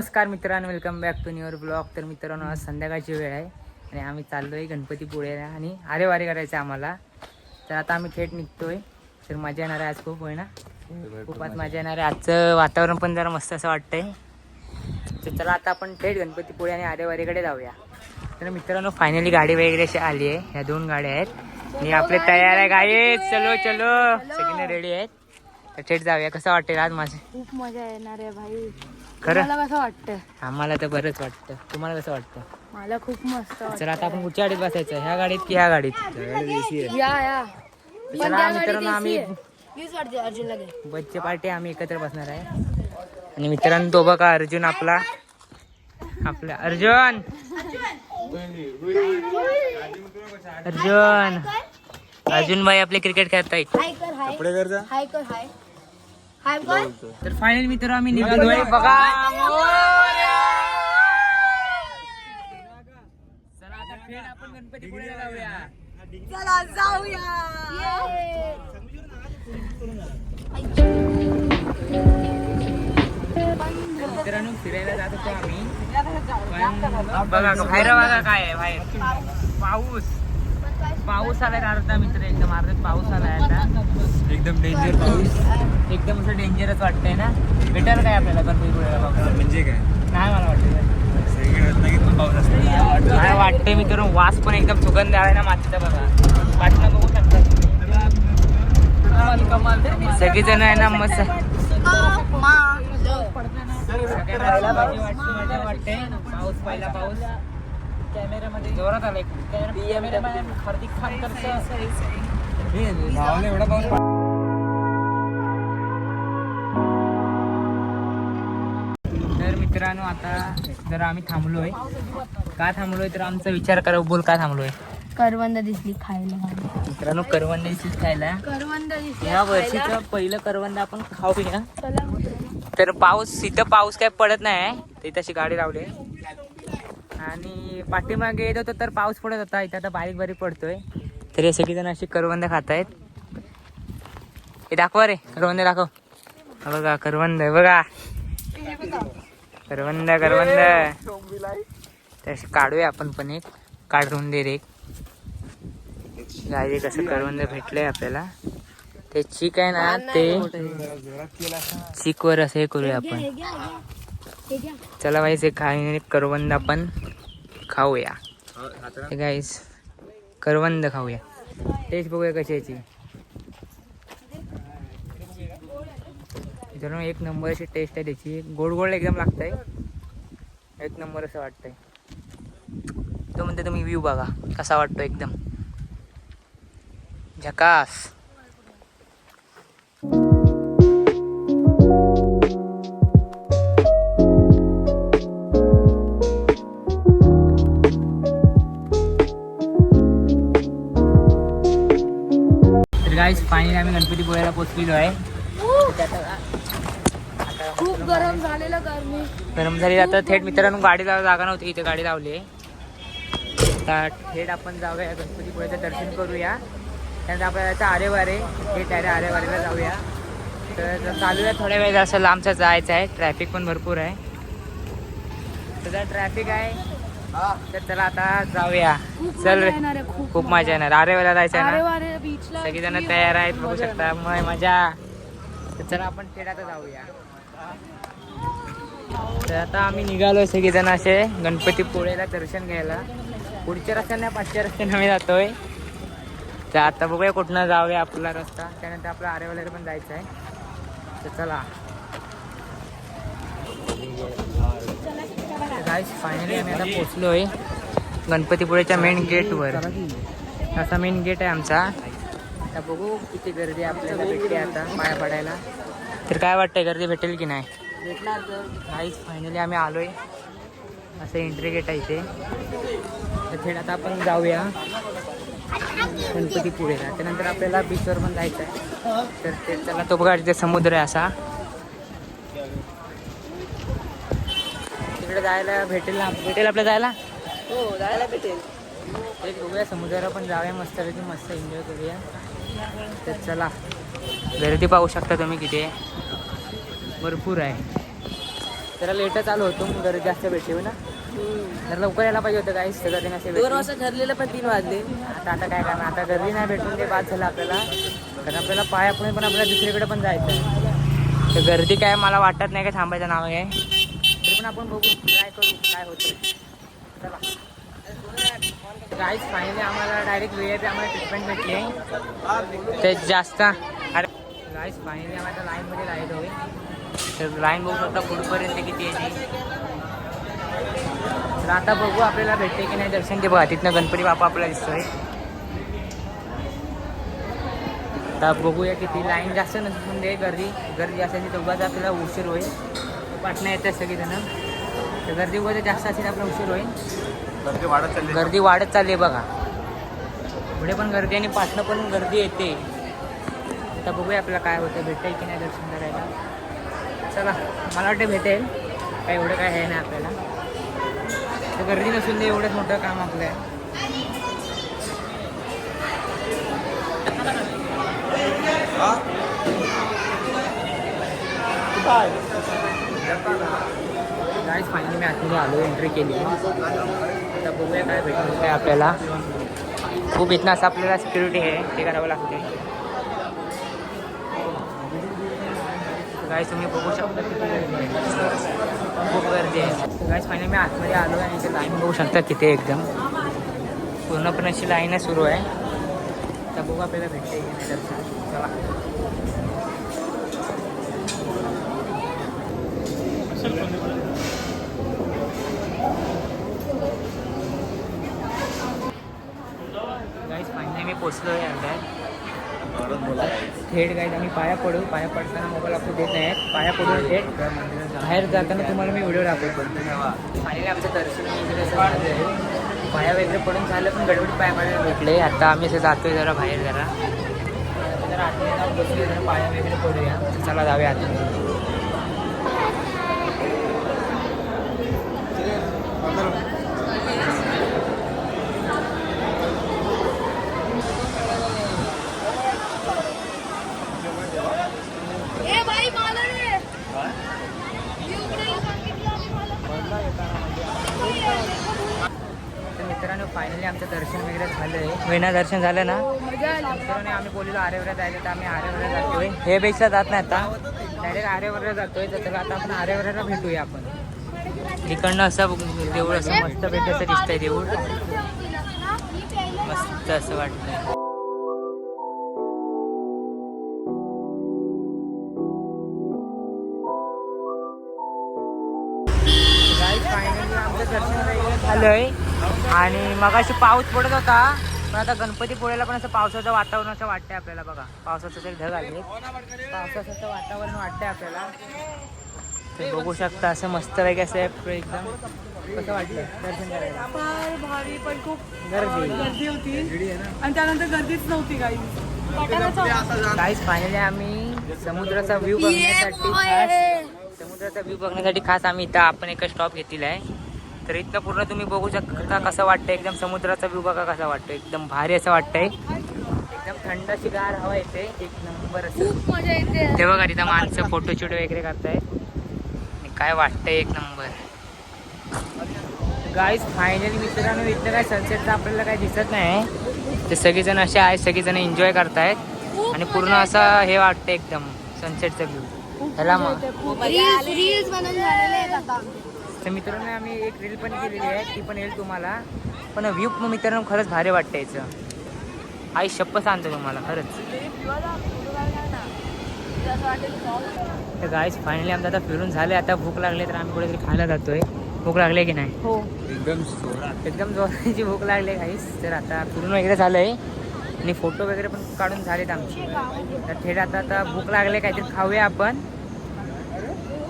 नमस्कार मित्रांनो, welcome back to newer blog. तर मित्रांनो, आज संध्याकाळची वेळ आहे आणि आम्ही चाललोय गणपतीपुळेला आणि आरेवारी करायचं आहे आम्हाला. तर आता आम्ही थेट निघतोय. तर मजा येणार आहे आज खूप, होय ना? खूप आज मजा येणार आहे. आजचं वातावरण पण जरा मस्त असं वाटतंय. तर चला आता आपण थेट गणपतीपुळे आणि आरेवारीकडे जाऊया. तर मित्रांनो, फायनली गाडी वगैरे अशी आली आहे. ह्या 2 गाड्या आहेत आणि आपले तयार आहे गाडी. चलो चलो, सगळे रेडी आहेत. तर थेट जाऊया. कसं वाटेल आज? माझे खूप मजा येणार आहे भाई. खरं मला कसं वाटतं? आम्हाला तर बरंच वाटतं. तुम्हाला कसं वाटतं? मला खूप मस्त वाटतं. चला आता आपण कुठच्या गाडीत बसायचं? ह्या गाडीत की ह्या गाडीत? या चला मित्रांनो, आम्ही अर्जुनला घे. बच्चे पार्टी आम्ही एकत्र बसणार आहे. आणि मित्रांनो, तो बघा अर्जुन, आपला अर्जुन अर्जुन भाई आपले क्रिकेट खेळतायत. तर फायनल मित्र आम्ही निघालोय बघा. चला आता थेट आपण गणपतीपुळेला जाऊया. चला जाऊया. मित्रांनो, फिरायला जात होतो आम्ही. पण बघा बाहेर बघा काय आहे. बाहेर पाऊस आलाय अर्धा मित्र. एकदम अर्ध्यात पाऊस आलाय आता. एकदम डेंजर पाऊस. एकदम असं डेंजरच वाटतंय ना. भेटेल काय आपल्याला गणपतीपुळेला पाऊस? म्हणजे काय नाही, मला वाटतं काय वाटतंय मित्रांनो. वास पण एकदम सुगंध आहे ना मातीचा. बघा वाटणं बघू शकता तुम्ही. सगळेजण आहे ना मस्त. वाटते पाऊस, पहिला पाऊस कॅमेऱ्यामध्ये जोरात आलाय. कॅमेरामॅन हार्दिक खानकरचा एवढा पाऊस. तर मित्रांनो, आता जर आम्ही थांबलोय. का थांबलोय तर आमचा विचार करा. बोल का थांबलोय? करवंद दिसली खायला. मित्रांनो, करवंद दिसली खायला. करवंद दिसली. या वर्षीचं पहिलं करवंद आपण खाऊया. तर इथं पाऊस काय पडत नाही. इथं अशी गाडी लावली आणि पाठीमागे येत होतो तर पाऊस पडत होता. इथं आता बारीक बारीक पडतोय. तर हे सगळेजण अशी करवंद खात आहेत. हे दाखवा रे, करवंद दाखव. बघा करवंद, बघा करवंद. तर काढूया आपण पण एक. काढून दे रे. गाडी कसं करवंद भेटलंय आपल्याला. ते चीक आहे ना, ते चीकवर असं हे करूया आपण. चला गाईस, एक करवंद आपण खाऊया. गाईस, करवंद खाऊया. टेस्ट बघूया कशी याची. जरा एक नंबर अशी टेस्ट आहे त्याची. गोड गोड एकदम लागतंय. एक नंबर असं वाटतंय. तो म्हणते तुम्ही व्ह्यू बघा कसा वाटतो. एकदम झकास. गाईस, फायनली आम्ही गणपतीपुळेला पोहोचलेलो आहे. खूप गरम झालेलं. गरम झाली. आता थेट मित्रांनो, गाडी लावायला जागा नव्हती, इथे गाडी लावली आहे. आता थेट आपण जाऊया गणपतीपुळेचं दर्शन करूया. त्यानंतर आपल्याला जायचं आरेवारे. थेट आरेवारीला जाऊया. तर चालूया थोड्या वेळ. असं लांबचं जायचं आहे. ट्रॅफिक पण भरपूर आहे. तर ट्रॅफिक आहे. तर चला आता जाऊया. चल रे, खूप मजा येणार. आरेवारीला जायचं आहे ना. सगळेजण तयार आहेत, बघू शकता. मजा. तर चला आपण थेट आता जाऊया. तर आता आम्ही निघालोय सगळेजण असे गणपतीपुळेला दर्शन घ्यायला. पुढच्या रस्त्याने, पाचच्या रस्त्याने आम्ही जातोय. तर आता बघूया कुठनं जाऊया आपला रस्ता. त्यानंतर आपला आरेवारीला पण जायचं आहे. तर चला गाईस, फायनली आम्ही आता पोचलोय गणपतीपुळेच्या मेन गेटवर. असा मेन गेट आहे आमचा. आता बघू किती गर्दी आपल्याला भेटते आता पाया पडायला. तर काय वाटतंय, गर्दी भेटेल की नाही? भेटणार. गाईस, फायनली आम्ही आलोय. असं एंट्री गेट आहे इथे. तर थेट आता आपण जाऊया गणपतीपुळेला. त्यानंतर आपल्याला बीचवर पण जायचं आहे. तर ते चला, तो बघा तिथे समुद्र आहे असा. तिकडे जायला भेटेल आपल्याला जायला. हो, जायला भेटेल. एक बघूया, समुद्राला पण जाऊया मस्तपैकी. मस्त एन्जॉय करूया. तर चला, गर्दी पाहू शकता तुम्ही किती भरपूर आहे. जरा लेटच आलो होतो मग गर्दी जास्त भेटली ना. तर लवकर यायला पाहिजे होतं काही सगळं नसे 2 वाजता ठरलेलं पण 3 वाजले. आता काय करणार, आता गर्दी नाही भेटून ते बाद झालं आपल्याला. कारण आपल्याला पायापुढे पण आपल्याला दुसरीकडे पण जायचं आहे. तर गर्दी काय मला वाटत नाही काय थांबायचं नाव आहे. तरी पण आपण बघू, ट्राय करू काय होतं. चला गाईज फायनली आम्हाला डायरेक्ट VIP आम्हाला ट्रीटमेंट भेटली आहे. ते जास्त अरे गाईज फायनली आम्हाला लाईनमध्ये राहिलो आहे. तर लाईन बघू शकता पुढपर्यंत किती येते. तर आता बघू आपल्याला भेटते की नाही दर्शन. ते बघा तिथनं गणपती बाप्पा आपल्याला दिसतोय. आता बघूया किती लाईन जास्त नसून दे. गर्दी असेल तेव्हाच आपल्याला उशीर होईल. पाटणा येतात सगळेजण. तर गर्दी वगैरे जास्त असेल आपल्याला उशीर होईल. गर्दी वाढत चालली आहे बघा. पुढे पण गर्दी आणि पाटणं पण गर्दी येते. आता बघूया आपल्याला काय होतं, भेटेल की नाही दर्शन करायला. चला मला वाटतं भेटेल. काय एवढं काय आहे नाही आपल्याला. तर गर्दी नसून दे एवढंच मोठं काम आपलं आहे. गाईज फायनली मी आतमध्ये आलो, एंट्री केली. आता बघूया काय भेटलं काय आपल्याला. खूप इथनं असं आपल्याला सिक्युरिटी आहे ते करावं लागते. गाईज तुम्ही बघू शकता किती गर्दी आहे, खूप गर्दी आहे. गाईज फायनली मी आतमध्ये आलो आणि इथे लाईन बघू शकता किती एकदम पूर्णपणे अशी लाईन सुरू आहे. आता बघू आपल्याला भेटते की नाही दर्शन. चला गाईज फायनली मी पोचलो आहे अर्ध्यात. थेट गाईज आम्ही पाया पडताना मोबाईल आपलं देत नाही. पाया पडून थेट बाहेर जाताना तुम्हाला मी व्हिडिओ दाखवतो. फायनली आमचं दर्शन वगैरे असं झालं आहे. पाया वगैरे पडून झालं पण गडबडीत पाया पडायला भेटले. आता आम्ही असं जातोय जरा बाहेर जरा आतमध्ये जाऊन बसले जरा पाया वगैरे पडूया. चला जाऊया आतमध्ये. तर मित्रांनो फायनली आमचं दर्शन वगैरे झालं आहे. वेणा दर्शन झालं ना. मित्रांनो आम्ही बोललो आरेवऱ्यात जायचं तर आम्ही आरेवऱ्यात जातोय. हे बेसला जात नाही आता, डायरेक्ट आरेवऱ्यात जातोय. तर आता आपण आरेवऱ्याला भेटूया. आपण इकडनं असं देऊळ असं मस्त भेटतं दिसतंय. देऊळ मस्त असं वाटतंय. फायनली आमचं दर्शन वगैरे झालंय. आणि मगाशी पाऊस पडत होता पण आता गणपतीपुळेला पण असं पावसाचं वातावरण असं वाटतंय आपल्याला. बघा पावसाचं तरी ढग आले, पावसाचं वातावरण वाटतंय आपल्याला. ते बघू शकता असं मस्त वगैरे असं एकदम कसं वाटलं दर्शन करायला. फार भारी पण खूप गर्दी होती आणि त्यानंतर गर्दीच नव्हती काही. काहीच फायनली आम्ही समुद्राचा व्ह्यू बघण्यासाठी खास आम्ही इथं आपण एक स्टॉप घेतलेला आहे. तर इथं पूर्ण तुम्ही बघू शकता कसं वाटतं. एकदम समुद्राचा व्ह्यू बघा कसा वाटतं. एकदम भारी असं वाटतंय. एकदम थंड अशी गार हवा येते. एक नंबर असं मजा येते. ते बघा तिथं माणसं फोटोशूट वगैरे करतायत. काय वाटतंय एक नंबर. गाईज फायनली मित्रांनो इथं काय सनसेटचं आपल्याला काही दिसत नाही. ते सगळेजण असे आहेत, सगळेजण एन्जॉय करतायत आणि पूर्ण असं हे वाटतं एकदम सनसेटचं व्ह्यू. त्याला रील्स बनवून झालेले आहेत आता. तर मित्रांनो आम्ही एक रील पण केलेली आहे, ती पण येईल तुम्हाला. पण व्ह्यू मित्रांनो खरंच भारी वाटतं याचं. आई शप्पथ सांगतो तुम्हाला खरंच. तर गाईज फायनली आमचं आता फिरून झालं. आता भूक लागली तर आम्ही कुठेतरी खायला जातोय. भूक लागली की नाही? हो एकदम जोराची भूक लागली गाईज. तर आता फिरून वगैरे झालं आहे आणि फोटो वगैरे पण काढून झालेत आमची. तर थेट आता भूक लागले काहीतरी खाऊया आपण.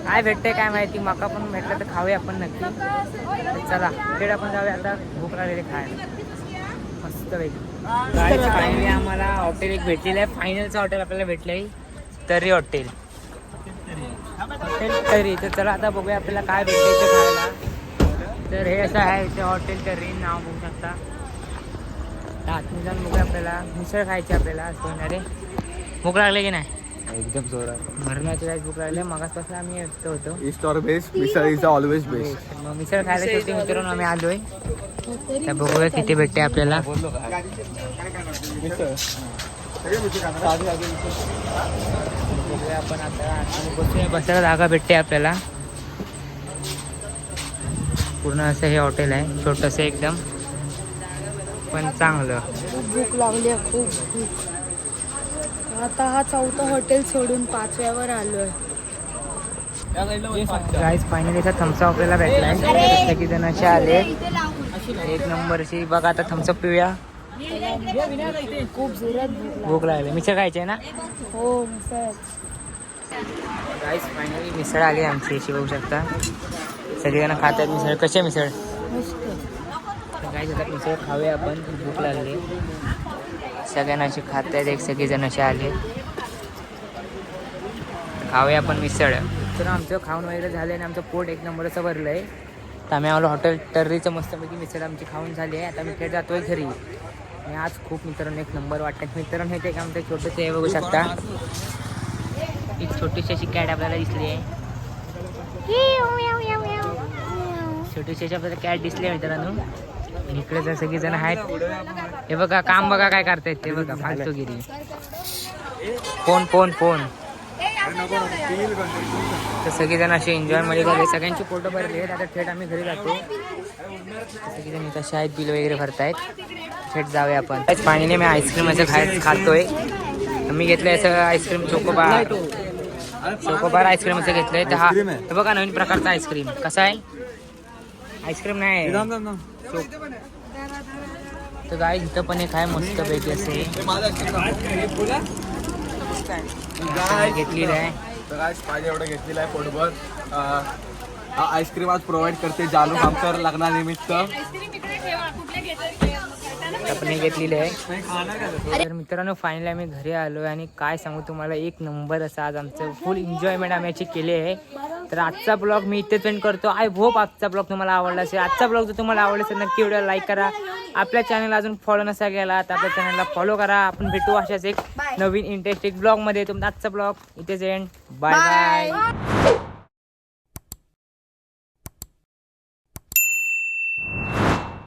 काय भेटतंय काय माहिती. मका पण भेटलं तर खाऊया आपण नक्की. तर चला थेट आपण जाऊया आता भूक लागलेली खायला मस्त पैकी. गाईज फायनली आम्हाला हॉटेल एक भेटलेलं आहे. फायनलचं हॉटेल आपल्याला भेटलं आहे तर्री हॉटेल. तर्री. तर चला आता बघूया आपल्याला काय भेटतं इथे खायला. तर हे असं आहे इथे हॉटेल तर्री नाव बघू शकता. आतमध्ये जाऊन बघूया आपल्याला मिसळ खायची आपल्याला. असं रे भूक लागली की नाही? एकदम जोरात भरण्याची जायची भूक लागली मगासपासून आम्ही येतो होतो ईस्ट और best misal is always best. मग मिसळ खायला शेवटी मित्रांनो आम्ही आलोय त्या बघूया किती भेटते आपल्याला. बघूया आपण आता बसायला जागा भेटते आपल्याला. पूर्ण असं हे हॉटेल आहे छोटंसं एकदम पण चांगलं. खूप भूक लागली आहे, खूप भूक. आता हा 4थं हॉटेल सोडून 5व्यावर आलोय. गाईज फायनली इथं थम्सअप आपल्याला भेटलाय. सगळी जण असे आले एक नंबरची. बघा आता थम्सअप पिऊया. खूप जोरात भूक लागली. मिसळ खायची आहे ना. हो मिसळ. गाईज फायनली मिसळ आली आमची अशी बघू शकता. सगळेजण खात आहेत मिसळ. कशी आहे मिसळ. गाईज आता मिसळ खाऊया आपण. भूक लागली. सगळ्यांना असे खात आहेत एक सगळेजण असे आले. खाऊया आपण मिसळ. तर आमचं खाऊन वगैरे झालं आणि आमचं पोट एक नंबरचं भरलं आहे. तर आम्ही आलो हॉटेल टर्रीचं मस्तपैकी मिसळ आमची खाऊन झाली आहे. आता मी थेट जातो आहे घरी. आणि आज खूप मित्रांनो एक नंबर वाटतात. मित्रांनो हे एक आमचं छोटंसं हे बघू शकता. एक छोटीशी अशी कॅट आपल्याला दिसली आहे. छोटीशी अशी आपल्याला कॅट दिसली आहे मित्रांनो. आणि इकडे जर सगळी जण आहेत. हे बघा काम बघा काय करतायत ते बघा फालतूगिरी. Phone phone phone. तर सगळेजण असे एन्जॉय मध्ये झाले. सगळ्यांची फोटो भरले आहेत. आता थेट आम्ही घरी जातो. सगळेजण इथं शाळेत बिल वगैरे भरतायत. थेट जाऊया आपण. त्याच पाणीने मी आईस्क्रीम असं खातोय. मी घेतलंय असं आईस्क्रीम चोकोबार आईस्क्रीम असं घेतलंय. तर हा हे बघा नवीन प्रकारचा आईस्क्रीम कसा आहे. आईस्क्रीम नाही तर गाय इथं पण एक आहे मस्त पैकी असे घेतलेलं आहे. माझ्या एवढं घेतलेलं आहे पोटभर. हा आईस्क्रीम आज प्रोव्हाइड करते जालू कामकर लग्नानिमित्त. आपण घेतलेले आहे. तर मित्रांनो फायनली आम्ही घरी आलो आणि काय सांगू तुम्हाला एक नंबर असं आज आमचं फुल एन्जॉयमेंट आम्ही याची केली आहे. तर आजचा ब्लॉग मी इथेच एंड करतो. आय होप आजचा ब्लॉग तुम्हाला आवडला असेल. आजचा ब्लॉग जर तुम्हाला आवडला असेल नक्की व्हिडिओ लाईक करा. आपल्या चॅनल अजून फॉलो नसा गेला तर आपल्या चॅनलला फॉलो करा. आपण भेटू अशाच एक नवीन इंटरेस्टिंग ब्लॉग मध्ये. तुमचा आजचा ब्लॉग इथेच एंड. Bye bye.